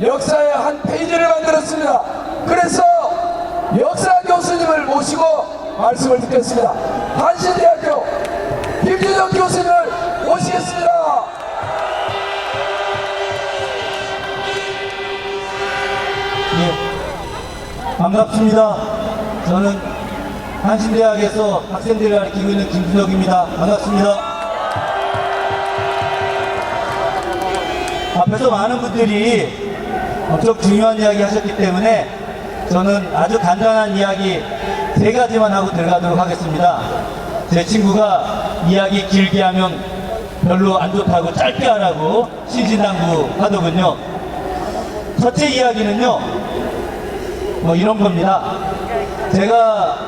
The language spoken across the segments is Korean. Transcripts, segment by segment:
역사의 한 페이지를 만들었습니다. 그래서 역사 교수님을 모시고 말씀을 듣겠습니다. 한신대학교 김주정 교수님을 모시겠습니다. 예, 반갑습니다. 저는 한신대학에서 학생들을 가르치고 있는 김준혁입니다. 반갑습니다. 앞에서 많은 분들이 엄청 중요한 이야기 하셨기 때문에 저는 아주 간단한 이야기 3가지만 하고 들어가도록 하겠습니다. 제 친구가 이야기 길게 하면 별로 안 좋다고 짧게 하라고 신신당부 하더군요. 첫째 이야기는요, 뭐 이런 겁니다. 제가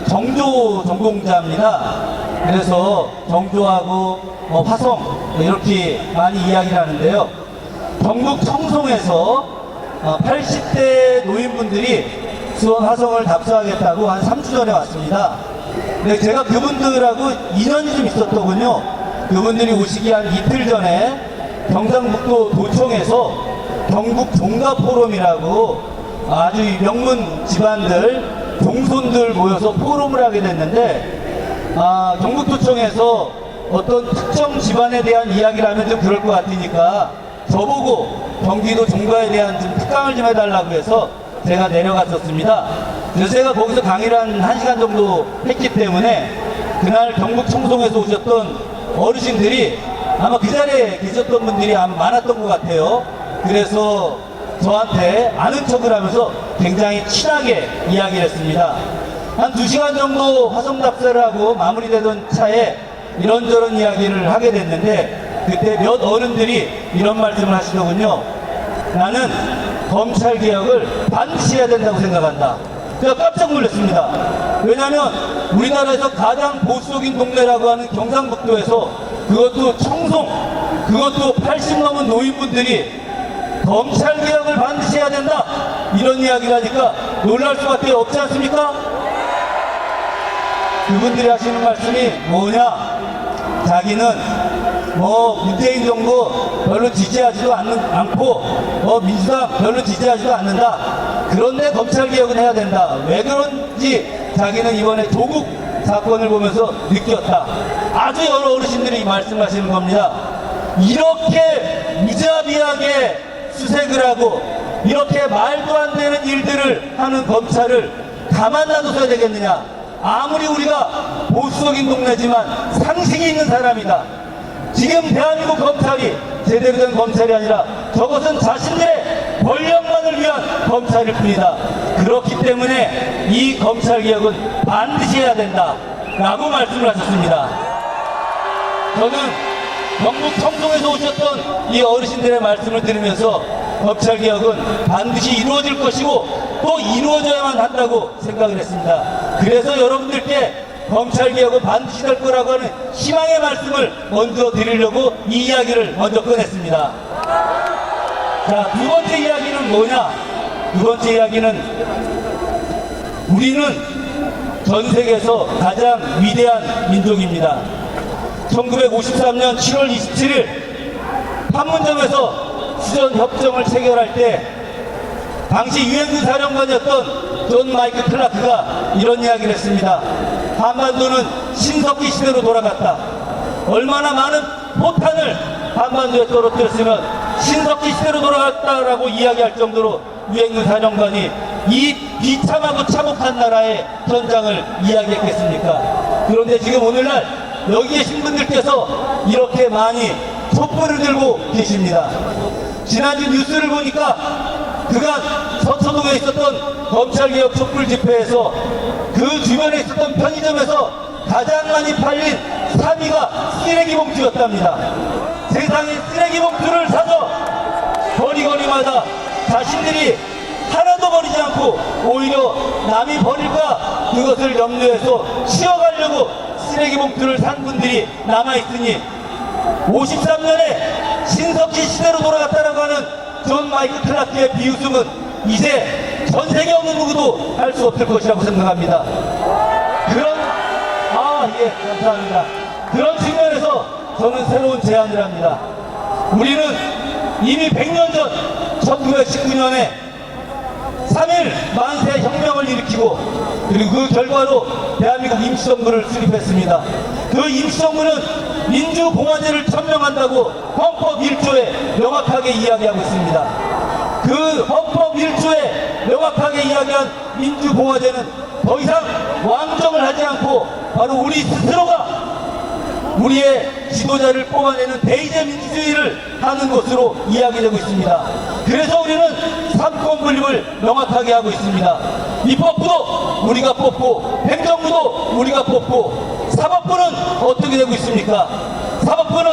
정조 전공자입니다. 그래서 정조하고 화성 이렇게 많이 이야기를 하는데요. 경북 청송에서 80대 노인분들이 수원 화성을 답사하겠다고 한 3주 전에 왔습니다. 근데 제가 그분들하고 인연이 좀 있었더군요. 그분들이 오시기 한 이틀 전에 경상북도 도청에서 경북 종가포럼이라고 아주 명문 집안들, 종손들 모여서 포럼을 하게 됐는데, 경북도청에서 어떤 특정 집안에 대한 이야기를 하면 좀 그럴 것 같으니까 저보고 경기도 종가에 대한 좀 특강을 좀 해달라고 해서 제가 내려갔었습니다. 그래서 제가 거기서 강의를 한 1시간 정도 했기 때문에 그날 경북 청송에서 오셨던 어르신들이 아마 그 자리에 계셨던 분들이 아마 많았던 것 같아요. 그래서 저한테 아는 척을 하면서 굉장히 친하게 이야기를 했습니다. 한 2시간 정도 화성 답사를 하고 마무리되던 차에 이런저런 이야기를 하게 됐는데, 그때 몇 어른들이 이런 말씀을 하시더군요. 나는 검찰개혁을 반드시 해야 된다고 생각한다. 제가 깜짝 놀랐습니다. 왜냐하면 우리나라에서 가장 보수적인 동네라고 하는 경상북도에서, 그것도 청송, 그것도 80 넘은 노인분들이 검찰개혁을 반드시 해야 된다, 이런 이야기를 하니까 놀랄 수밖에 없지 않습니까? 그분들이 하시는 말씀이 뭐냐, 자기는 문재인 정부 별로 지지하지도 않고 민주당 별로 지지하지도 않는다. 그런데 검찰개혁은 해야 된다. 왜 그런지 자기는 이번에 조국 사건을 보면서 느꼈다. 아주 여러 어르신들이 말씀하시는 겁니다. 이렇게 무자비하게 수색을 하고 이렇게 말도 안 되는 일들을 하는 검찰을 가만 놔둬야 되겠느냐. 아무리 우리가 보수적인 동네지만 상식이 있는 사람이다. 지금 대한민국 검찰이 제대로 된 검찰이 아니라 저것은 자신들의 권력만을 위한 검찰일 뿐이다. 그렇기 때문에 이 검찰개혁은 반드시 해야 된다 라고 말씀을 하셨습니다. 저는 경북 청송에서 오셨던 이 어르신들의 말씀을 들으면서 검찰개혁은 반드시 이루어질 것이고 또 이루어져야만 한다고 생각을 했습니다. 그래서 여러분들께 검찰개혁은 반드시 될 거라고 하는 희망의 말씀을 먼저 드리려고 이 이야기를 먼저 꺼냈습니다. 자, 2번째 이야기는 뭐냐? 2번째 이야기는 우리는 전 세계에서 가장 위대한 민족입니다. 1953년 7월 27일 판문점에서 수전협정을 체결할 때 당시 유엔군 사령관이었던 존 마이클 클라크가 이런 이야기를 했습니다. 한반도는 신석기 시대로 돌아갔다. 얼마나 많은 포탄을 한반도에 떨어뜨렸으면 신석기 시대로 돌아갔다라고 이야기할 정도로 유엔군 사령관이 이 비참하고 참혹한 나라의 현장을 이야기했겠습니까? 그런데 지금 오늘날 여기 계신 분들께서 이렇게 많이 촛불을 들고 계십니다. 지난주 뉴스를 보니까 그간 서초동에 있었던 검찰개혁 촛불 집회에서 그 주변에 있었던 편의점에서 가장 많이 팔린 3위가 쓰레기 봉투였답니다. 세상에 쓰레기 봉투를 사서 거리거리마다 자신들이 하나도 버리지 않고 오히려 남이 버릴까 그것을 염려해서 치워가려고 쓰레기 봉투를 산 분들이 남아있으니 53년에 신석기 시대로 돌아갔다라고 하는 존 마이클 클라크의 비웃음은 이제 전 세계 어느 누구도 할 수 없을 것이라고 생각합니다. 감사합니다. 그런 측면에서 저는 새로운 제안을 합니다. 우리는 이미 100년 전 1919년에 3.1 만세 혁명을 일으키고 그리고 그 결과로 대한민국 임시정부를 수립했습니다. 그 임시정부는 민주공화제를 천명한다고 헌법 1조에 명확하게 이야기하고 있습니다. 그 헌법 1조에 명확하게 이야기한 민주공화제는 더 이상 왕정을 하지 않고 바로 우리 스스로가 우리의 지도자를 뽑아내는 대의제 민주주의를 하는 것으로 이야기되고 있습니다. 그래서 우리는 삼권 분립을 명확하게 하고 있습니다. 입법부도 우리가 뽑고 행정부도 우리가 뽑고 사법부는 어떻게 되고 있습니까? 사법부는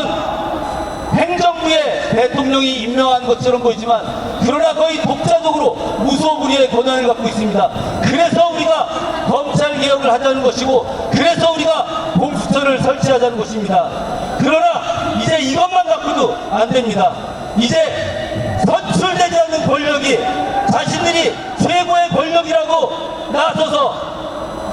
행정부의 대통령이 임명한 것처럼 보이지만 그러나 거의 독자적으로 무소불위의 권한을 갖고 있습니다. 그래서 우리가 검찰 개혁을 하자는 것이고 그래서 우리가 공수처를 설치하자는 것입니다. 그러나 이제 이것만 갖고도 안 됩니다. 이제 선출되지 않는 권력이 자신들이 최고의 권력이라고 나서서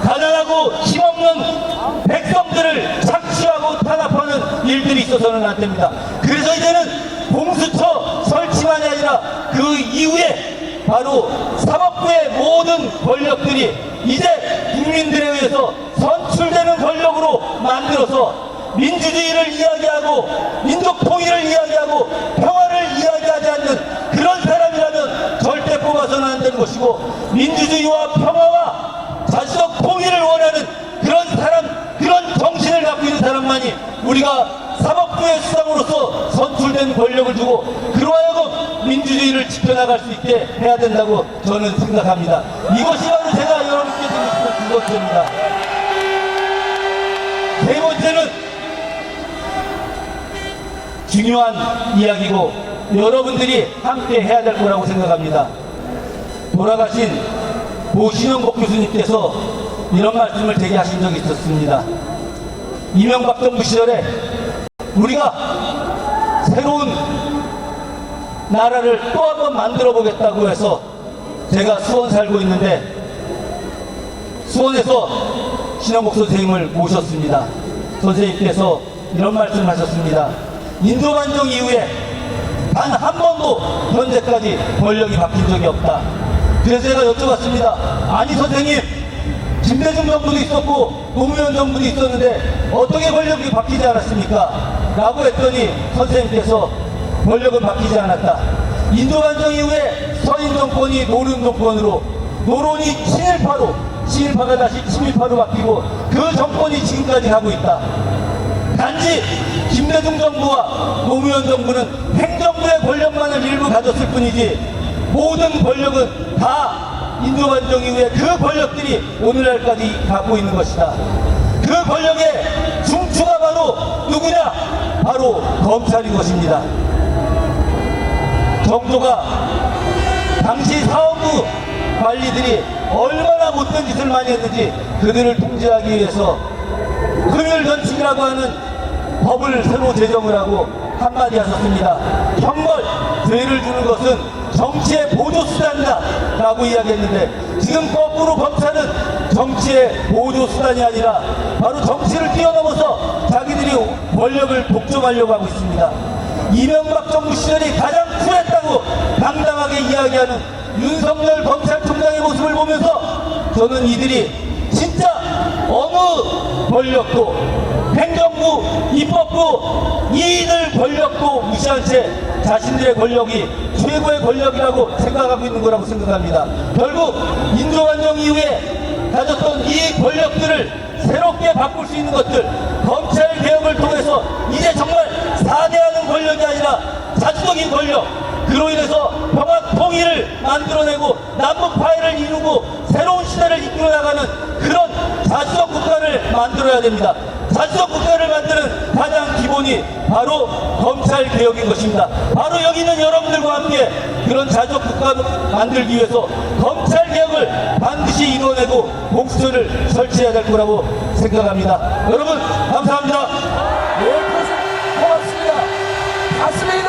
가난하고 힘없는 백성들을 착취하고 탄압하는 일들이 있어서는 안 됩니다. 그래서 이제는 공수처 설치만이 아니라 그 이후에 바로 사법부의 모든 권력들이 이제 국민들에 의해서 선출되는 권력으로 만들어서 민주주의를 이야기하고 민족 통일을 이야기하고 평화를 이야기하지 않는 그런 사람이라면 절대 뽑아서는 안 되는 것이고 민주주의와 평화와 자주적 통일을 원하는 그런 사람, 그런 정신을 갖고 있는 사람만이 우리가 사법부의 수장으로서 선출된 권력을 주고 그러하여금 민주주의를 지켜나갈 수 있게 해야 된다고 저는 생각합니다. 이것이 바로 제가 여러분께 드리고 싶은 두 번째입니다. 세 번째는 중요한 이야기고 여러분들이 함께 해야 될 거라고 생각합니다. 돌아가신 신영복 교수님께서 이런 말씀을 되게 하신 적이 있었습니다. 이명박 정부 시절에 우리가 새로운 나라를 또 한 번 만들어 보겠다고 해서 제가 수원 살고 있는데 수원에서 신영복 선생님을 모셨습니다. 선생님께서 이런 말씀을 하셨습니다. 인도반정 이후에 단 한 번도 현재까지 권력이 바뀐 적이 없다. 그래서 제가 여쭤봤습니다. 아니 선생님, 김대중 정부도 있었고 노무현 정부도 있었는데 어떻게 권력이 바뀌지 않았습니까? 라고 했더니 선생님께서 권력은 바뀌지 않았다. 인도반정 이후에 서인 정권이 노론 정권으로, 노론이 친일파로, 친일파가 다시 친일파로 바뀌고 그 정권이 지금까지 가고 있다. 단지 김대중 정부와 노무현 정부는 행정부의 권력만을 일부 가졌을 뿐이지 모든 권력은 다 인도반정 이후에 그 권력들이 오늘날까지 갖고 있는 것이다. 그 권력의 중추가 바로 누구냐? 바로 검찰인 것입니다. 정조가 당시 사원부 관리들이 얼마나 못된 짓을 많이 했는지 그들을 통제하기 위해서 금율전칙이라고 하는 법을 새로 제정을 하고 한마디 하셨습니다. 형벌, 죄를 주는 것은 정치의 보조수단이다 라고 이야기했는데 지금 거꾸로 검찰은 정치의 보조수단이 아니라 바로 정치를 뛰어넘어서 자기들이 권력을 독점하려고 하고 있습니다. 이명박 정부 시절이 가장 쿨했다고 당당하게 이야기하는 윤석열 검찰총장의 모습을 보면서 저는 이들이 진짜 어느 권력도 행정부, 입법부, 이들 권력도 무시한 채 자신들의 권력이 최고의 권력이라고 생각하고 있는 거라고 생각합니다. 결국 인도반정 이후에 가졌던 이 권력들을 새롭게 바꿀 수 있는 것들, 검찰 개혁을 통해서 이제 정말 사대하는 권력이 아니라 자주적인 권력, 그로 인해서 평화 통일을 만들어내고 남북 화해를 이루고 새로운 시대를 이끌어 나가는 그런 자주적 국가를 만들어야 됩니다. 자주적 국가를 만드는 가장 기본이 바로 검찰 개혁인 것입니다. 바로 여기 있는 여러분들과 함께 그런 자주적 국가를 만들기 위해서 검찰 개혁을 반드시 이뤄내고 공수처를 설치해야 될 거라고 생각합니다. 여러분 감사합니다. 네, 고맙습니다. 가슴이